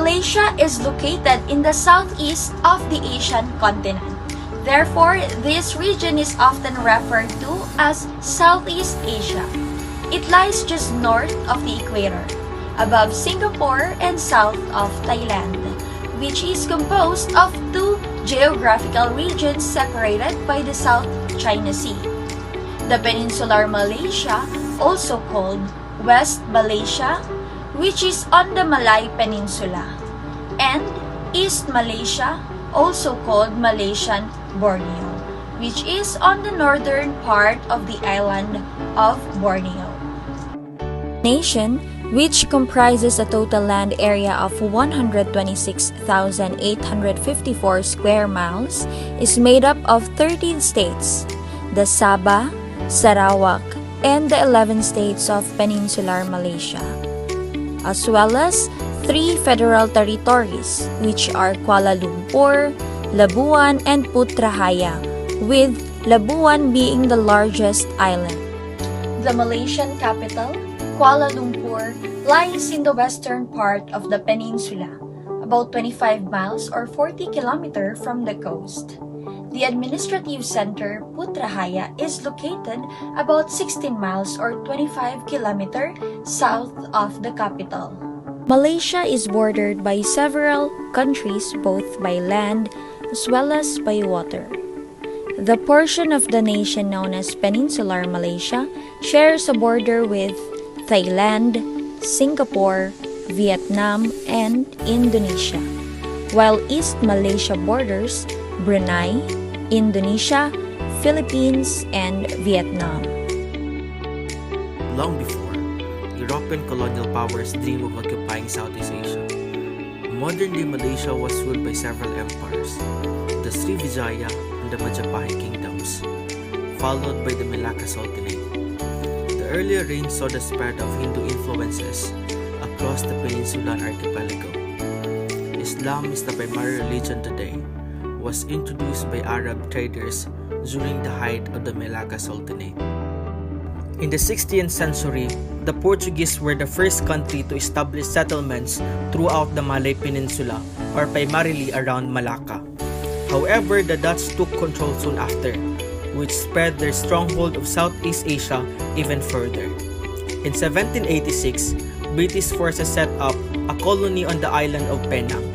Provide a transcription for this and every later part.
Malaysia is located in the southeast of the Asian continent. Therefore, this region is often referred to as Southeast Asia. It lies just north of the equator, above Singapore and south of Thailand, which is composed of two geographical regions separated by the South China Sea. The Peninsular Malaysia, also called West Malaysia, which is on the Malay Peninsula, and East Malaysia, also called Malaysian Borneo, which is on the northern part of the island of Borneo. Nation, which comprises a total land area of 126,854 square miles, is made up of 13 states, the Sabah, Sarawak, and the 11 states of Peninsular Malaysia, as well as 3 federal territories, which are Kuala Lumpur, Labuan, and Putrajaya, with Labuan being the largest island. The Malaysian capital, Kuala Lumpur, lies in the western part of the peninsula, about 25 miles or 40 kilometers from the coast. The administrative center, Putrajaya, is located about 16 miles or 25 kilometers south of the capital. Malaysia is bordered by several countries both by land as well as by water. The portion of the nation known as Peninsular Malaysia shares a border with Thailand, Singapore, Vietnam, and Indonesia, while East Malaysia borders Brunei, Indonesia, Philippines, and Vietnam. Long before, European colonial powers dreamed of occupying Southeast Asia. Modern-day Malaysia was ruled by several empires, the Srivijaya and the Majapahit kingdoms, followed by the Malacca Sultanate. The earlier reign saw the spread of Hindu influences across the peninsular archipelago. Islam is the primary religion today, was introduced by Arab traders during the height of the Malacca Sultanate. In the 16th century, the Portuguese were the first country to establish settlements throughout the Malay Peninsula, or primarily around Malacca. However, the Dutch took control soon after, which spread their stronghold of Southeast Asia even further. In 1786, British forces set up a colony on the island of Penang,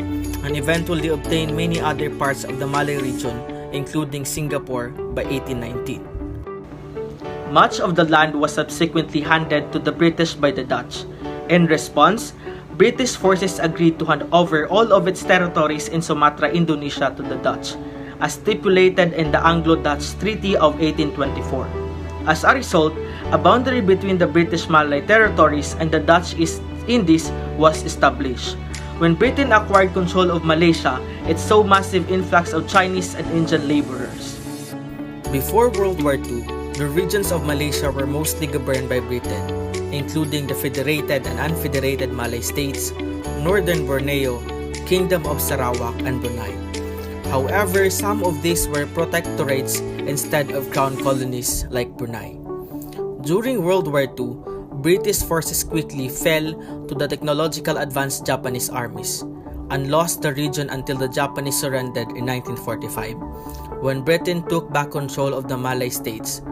and eventually obtained many other parts of the Malay region, including Singapore, by 1819. Much of the land was subsequently handed to the British by the Dutch. In response, British forces agreed to hand over all of its territories in Sumatra, Indonesia to the Dutch, as stipulated in the Anglo-Dutch Treaty of 1824. As a result, a boundary between the British Malay territories and the Dutch East Indies was established. When Britain acquired control of Malaysia, it saw massive influx of Chinese and Indian laborers. Before World War II, the regions of Malaysia were mostly governed by Britain, including the Federated and Unfederated Malay States, Northern Borneo, Kingdom of Sarawak, and Brunei. However, some of these were protectorates instead of crown colonies like Brunei. During World War II, British forces quickly fell to the technological advanced Japanese armies and lost the region until the Japanese surrendered in 1945, when Britain took back control of the Malay states.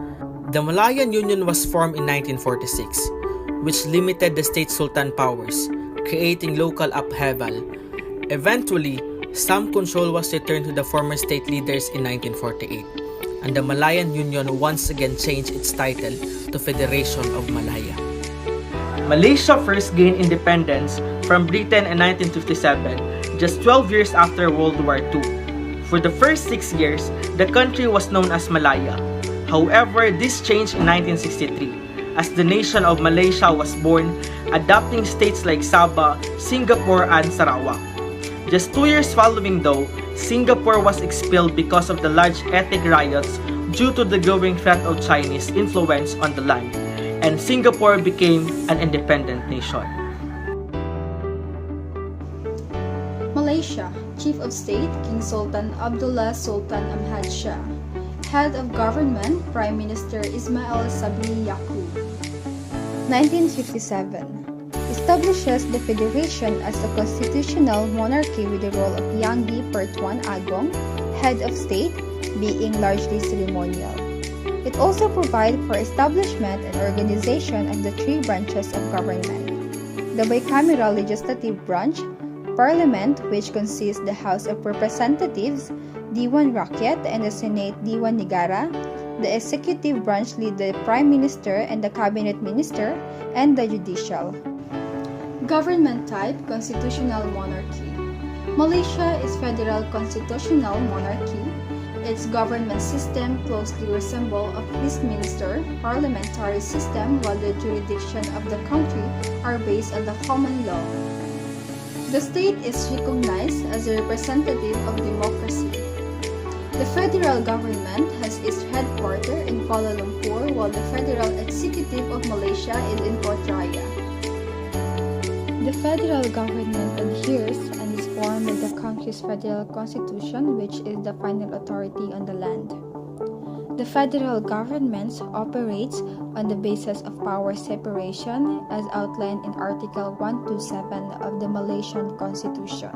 The Malayan Union was formed in 1946, which limited the state sultan powers, creating local upheaval. Eventually, some control was returned to the former state leaders in 1948, and the Malayan Union once again changed its title to Federation of Malaya. Malaysia first gained independence from Britain in 1957, just 12 years after World War II. For the first 6 years, the country was known as Malaya. However, this changed in 1963, as the nation of Malaysia was born, adopting states like Sabah, Singapore, and Sarawak. Just 2 years following though, Singapore was expelled because of the large ethnic riots due to the growing threat of Chinese influence on the land, and Singapore became an independent nation. Malaysia, Chief of State King Sultan Abdullah Sultan Ahmad Shah. Head of Government Prime Minister Ismail Sabri Yaakob. 1957. establishes the federation as a constitutional monarchy with the role of Yanggi Pertuan Agong, head of state, being largely ceremonial. It also provides for establishment and organization of the three branches of government. The bicameral legislative branch, Parliament, which consists the House of Representatives, Diwan Rakyat, and the Senate Diwan Negara. The executive branch leads the Prime Minister and the Cabinet Minister, and the judicial. Government type: constitutional monarchy. Malaysia is federal constitutional monarchy. Its government system closely resembles a Westminster parliamentary system, while the jurisdiction of the country are based on the common law. The state is recognized as a representative of democracy. The federal government has its headquarters in Kuala Lumpur, while the federal executive of Malaysia is in Port Raya. The federal government adheres and is formed by the country's federal constitution, which is the final authority on the land. The federal government operates on the basis of power separation as outlined in Article 127 of the Malaysian Constitution.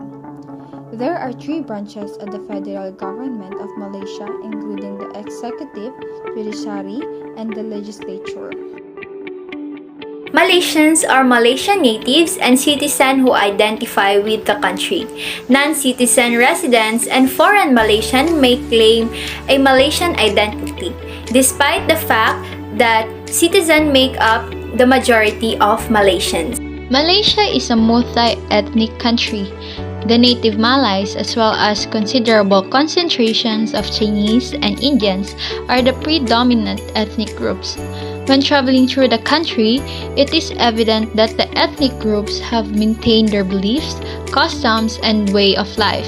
There are three branches of the federal government of Malaysia, including the executive, judiciary, and the legislature. Malaysians are Malaysian natives and citizens who identify with the country. Non-citizen residents and foreign Malaysians may claim a Malaysian identity, despite the fact that citizens make up the majority of Malaysians. Malaysia is a multi-ethnic country. The native Malays, as well as considerable concentrations of Chinese and Indians, are the predominant ethnic groups. When traveling through the country, it is evident that the ethnic groups have maintained their beliefs, customs, and way of life.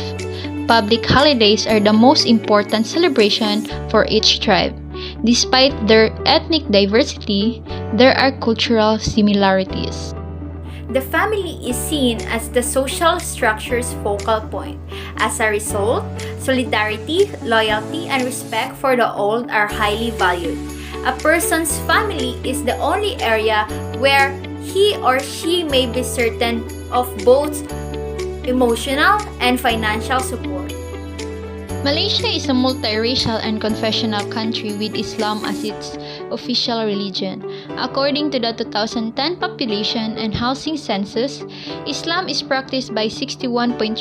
Public holidays are the most important celebration for each tribe. Despite their ethnic diversity, there are cultural similarities. The family is seen as the social structure's focal point. As a result, solidarity, loyalty, and respect for the old are highly valued. A person's family is the only area where he or she may be certain of both emotional and financial support. Malaysia is a multiracial and confessional country with Islam as its official religion. According to the 2010 population and housing census, Islam is practiced by 61.3%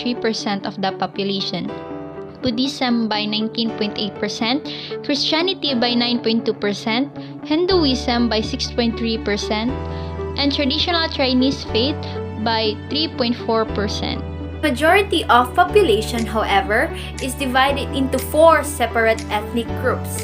of the population, Buddhism by 19.8%, Christianity by 9.2%, Hinduism by 6.3%, and traditional Chinese faith by 3.4%. Majority of population, however, is divided into four separate ethnic groups,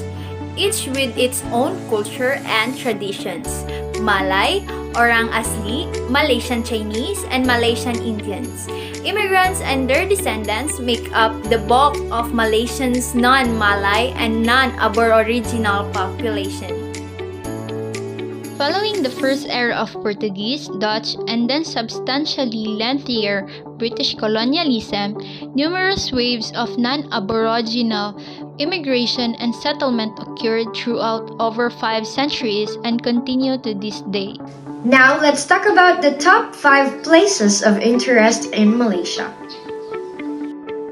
each with its own culture and traditions: Malay, Orang Asli, Malaysian Chinese, and Malaysian Indians. Immigrants and their descendants make up the bulk of Malaysians' non-Malay and non-Aboriginal population. Following the first era of Portuguese, Dutch, and then substantially lengthier British colonialism, numerous waves of non-Aboriginal immigration and settlement occurred throughout over 5 centuries and continue to this day. Now let's talk about the top 5 places of interest in Malaysia.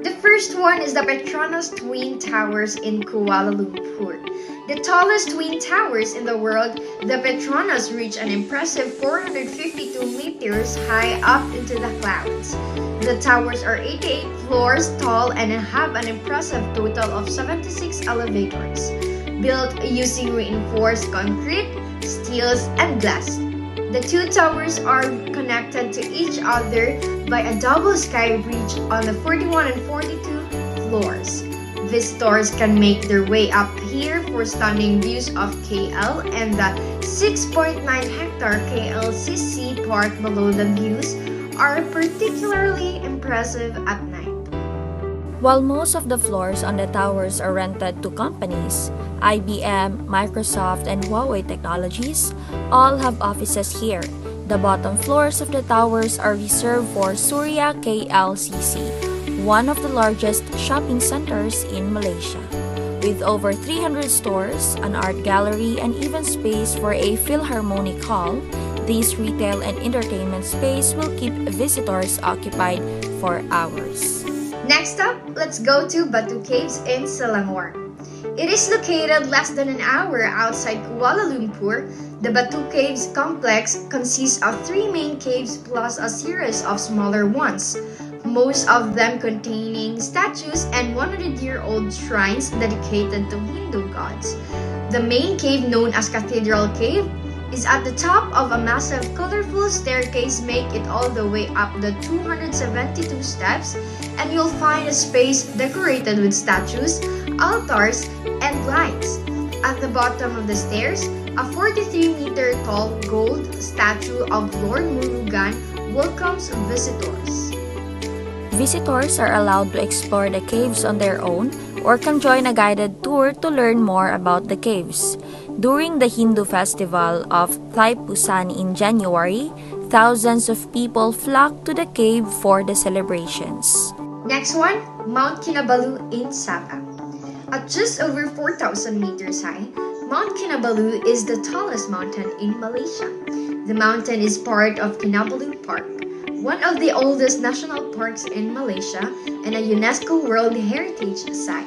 The first one is the Petronas Twin Towers in Kuala Lumpur. The tallest twin towers in the world, the Petronas reach an impressive 452 meters high up into the clouds. The towers are 88 floors tall and have an impressive total of 76 elevators, built using reinforced concrete, steels, and glass. The two towers are connected to each other by a double sky bridge on the 41 and 42 floors. Visitors can make their way up here for stunning views of KL and the 6.9-hectare KLCC Park below. The views are particularly impressive at night. While most of the floors on the towers are rented to companies, IBM, Microsoft, and Huawei Technologies all have offices here. The bottom floors of the towers are reserved for Surya KLCC, one of the largest shopping centers in Malaysia. With over 300 stores, an art gallery, and even space for a Philharmonic Hall, This retail and entertainment space will keep visitors occupied for hours. Next up, let's go to Batu Caves in Selangor. It is located less than an hour outside Kuala Lumpur. The Batu Caves complex consists of 3 main caves plus a series of smaller ones, most of them containing statues and 100-year-old shrines dedicated to Hindu gods. The main cave, known as Cathedral Cave, is at the top of a massive colorful staircase. Make it all the way up the 272 steps and you'll find a space decorated with statues, altars, and lights. At the bottom of the stairs, a 43-meter tall gold statue of Lord Murugan welcomes visitors. Visitors are allowed to explore the caves on their own or can join a guided tour to learn more about the caves. During the Hindu festival of Thaipusan in January, thousands of people flock to the cave for the celebrations. Next one, Mount Kinabalu in Sabah. At just over 4,000 meters high, Mount Kinabalu is the tallest mountain in Malaysia. The mountain is part of Kinabalu Park, one of the oldest national parks in Malaysia and a UNESCO World Heritage Site.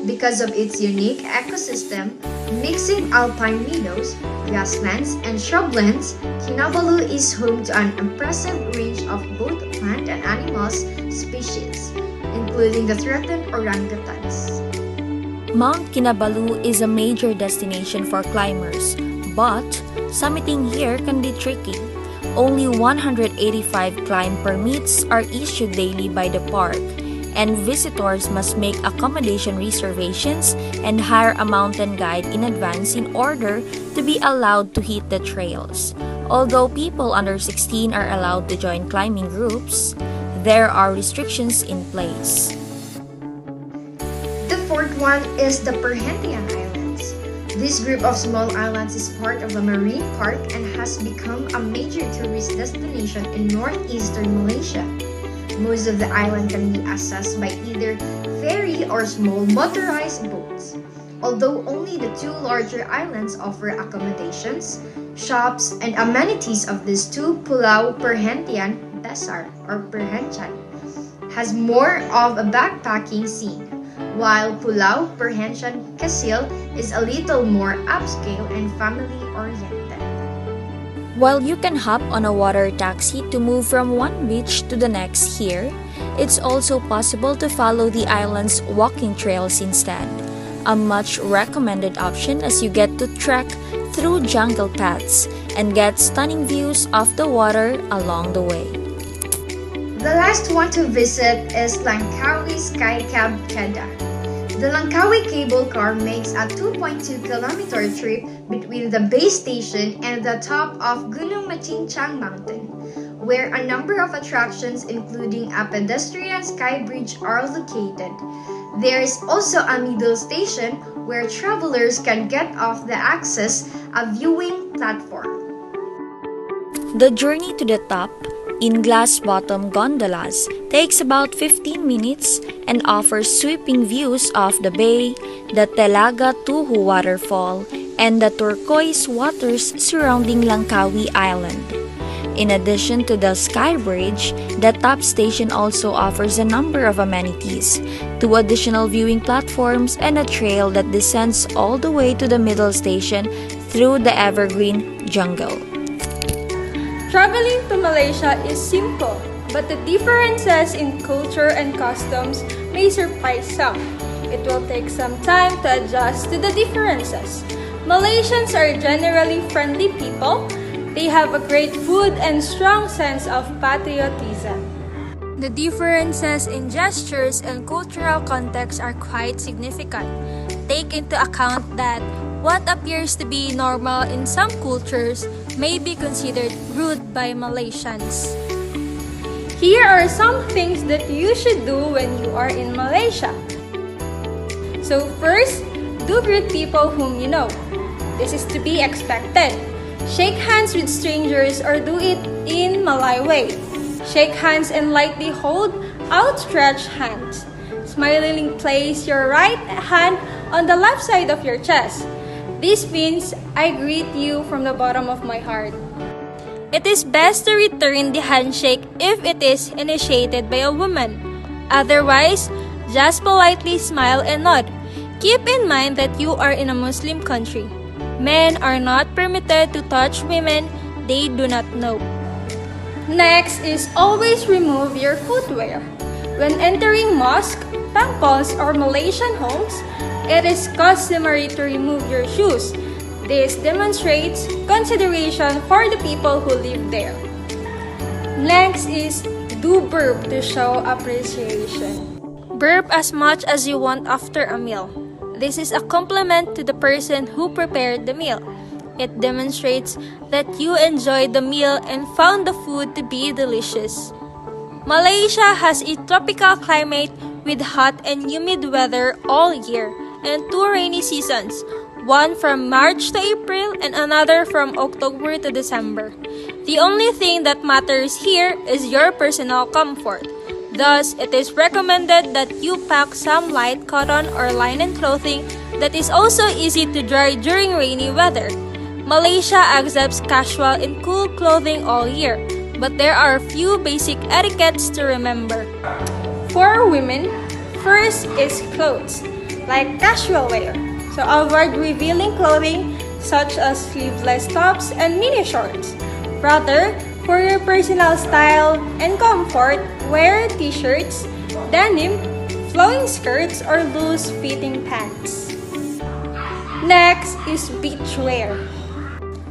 Because of its unique ecosystem, mixing alpine meadows, grasslands, and shrublands, Kinabalu is home to an impressive range of both plant and animals species, including the threatened orangutans. Mount Kinabalu is a major destination for climbers, but summiting here can be tricky. Only 185 climb permits are issued daily by the park, and visitors must make accommodation reservations and hire a mountain guide in advance in order to be allowed to hit the trails. Although people under 16 are allowed to join climbing groups, there are restrictions in place. The fourth one is the Perhentian Islands. This group of small islands is part of a marine park and has become a major tourist destination in northeastern Malaysia. Most of the island can be accessed by either ferry or small motorized boats. Although only the 2 larger islands offer accommodations, shops, and amenities of these 2, Pulau Perhentian Besar or Perhentian has more of a backpacking scene, while Pulau Perhentian Kecil is a little more upscale and family-oriented. While you can hop on a water taxi to move from one beach to the next here, it's also possible to follow the island's walking trails instead, a much recommended option as you get to trek through jungle paths and get stunning views of the water along the way. The last one to visit is Langkawi Skycab Kedah. The Langkawi cable car makes a 2.2-kilometer trip between the base station and the top of Gunung Macincang Mountain, where a number of attractions including a pedestrian sky bridge are located. There is also a middle station where travelers can get off the access a viewing platform. The journey to the top in glass-bottom gondolas takes about 15 minutes and offers sweeping views of the bay, the Telaga Tuhu waterfall, and the turquoise waters surrounding Langkawi Island. In addition to the sky bridge, the top station also offers a number of amenities, 2 additional viewing platforms, and a trail that descends all the way to the middle station through the evergreen jungle. Traveling to Malaysia is simple, but the differences in culture and customs may surprise some. It will take some time to adjust to the differences. Malaysians are generally friendly people. They have a great food and strong sense of patriotism. The differences in gestures and cultural context are quite significant. Take into account that what appears to be normal in some cultures may be considered rude by Malaysians. Here are some things that you should do when you are in Malaysia. So first, do greet people whom you know. This is to be expected. Shake hands with strangers or do it in Malay way. Shake hands and lightly hold outstretched hands. Smilingly place your right hand on the left side of your chest. This means I greet you from the bottom of my heart. It is best to return the handshake if it is initiated by a woman. Otherwise, just politely smile and nod. Keep in mind that you are in a Muslim country. Men are not permitted to touch women they do not know. Next is always remove your footwear. When entering mosque, temples, or Malaysian homes, it is customary to remove your shoes. This demonstrates consideration for the people who live there. Next is do burp to show appreciation. Burp as much as you want after a meal. This is a compliment to the person who prepared the meal. It demonstrates that you enjoyed the meal and found the food to be delicious. Malaysia has a tropical climate with hot and humid weather all year and two rainy seasons, one from March to April and another from October to December. The only thing that matters here is your personal comfort. Thus, it is recommended that you pack some light cotton or linen clothing that is also easy to dry during rainy weather. Malaysia accepts casual and cool clothing all year, but there are a few basic etiquettes to remember. For women, first is clothes, like casual wear. So avoid revealing clothing such as sleeveless tops and mini shorts. Rather, for your personal style and comfort, wear t-shirts, denim, flowing skirts, or loose-fitting pants. Next is beachwear.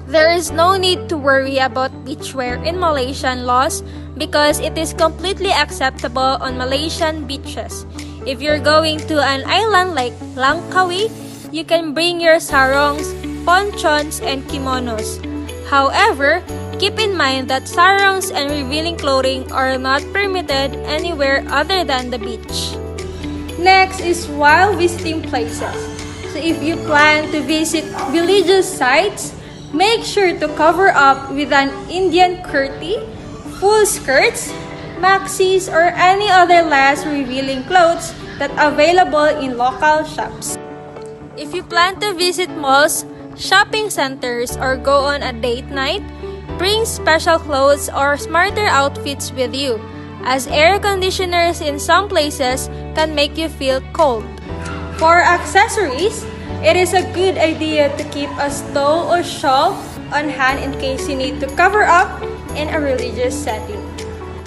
There is no need to worry about beachwear in Malaysian laws because it is completely acceptable on Malaysian beaches. If you're going to an island like Langkawi, you can bring your sarongs, ponchons, and kimonos. However, keep in mind that sarongs and revealing clothing are not permitted anywhere other than the beach. Next is while visiting places. So if you plan to visit religious sites, make sure to cover up with an Indian kurti, full skirts, maxis, or any other less revealing clothes that are available in local shops. If you plan to visit malls, shopping centers, or go on a date night, bring special clothes or smarter outfits with you, as air conditioners in some places can make you feel cold. For accessories, it is a good idea to keep a stole or shawl on hand in case you need to cover up in a religious setting.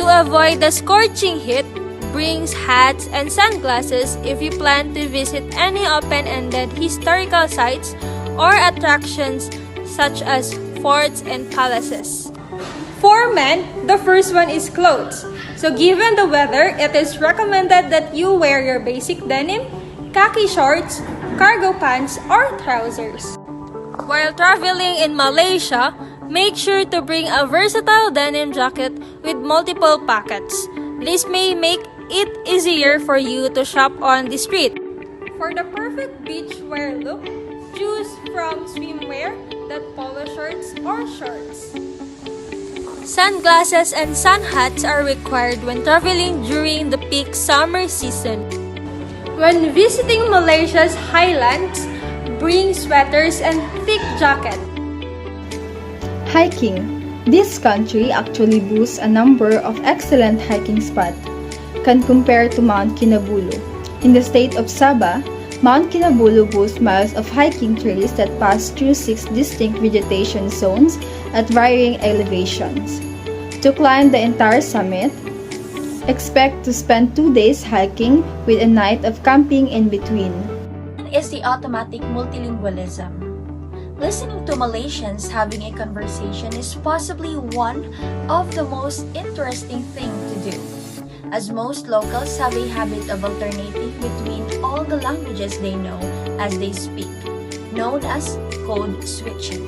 To avoid the scorching heat, bring hats and sunglasses if you plan to visit any open-ended historical sites or attractions such as forts and palaces. For men, the first one is clothes. So given the weather, it is recommended that you wear your basic denim, khaki shorts, cargo pants, or trousers. While traveling in Malaysia, make sure to bring a versatile denim jacket with multiple pockets. This may make it easier for you to shop on the street. For the perfect beachwear look, choose from swimwear, that polo shirts, or shorts. Sunglasses and sun hats are required when traveling during the peak summer season. When visiting Malaysia's highlands, bring sweaters and thick jacket. Hiking. This country actually boasts a number of excellent hiking spots. Can compare to Mount Kinabalu. In the state of Sabah, Mount Kinabalu boasts miles of hiking trails that pass through 6 distinct vegetation zones at varying elevations. To climb the entire summit, expect to spend 2 days hiking with a night of camping in between. Is the automatic multilingualism. Listening to Malaysians having a conversation is possibly one of the most interesting things to do, as most locals have a habit of alternating between all the languages they know as they speak, known as code switching.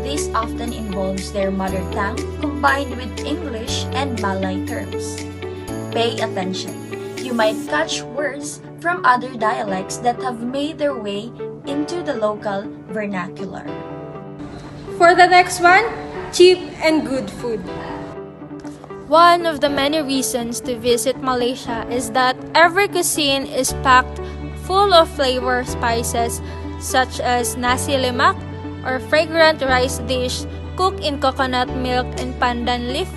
This often involves their mother tongue combined with English and Malay terms. Pay attention. You might catch words from other dialects that have made their way into the local vernacular. For the next one, cheap and good food. One of the many reasons to visit Malaysia is that every cuisine is packed full of flavor spices such as nasi lemak or fragrant rice dish cooked in coconut milk and pandan leaf.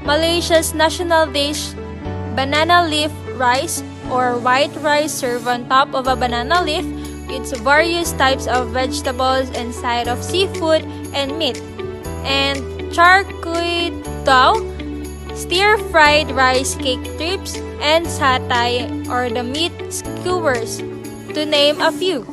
Malaysia's national dish, banana leaf rice or white rice served on top of a banana leaf with various types of vegetables and side of seafood and meat. And char kway teow, stir-fried rice cake strips, and satay or the meat skewers, to name a few.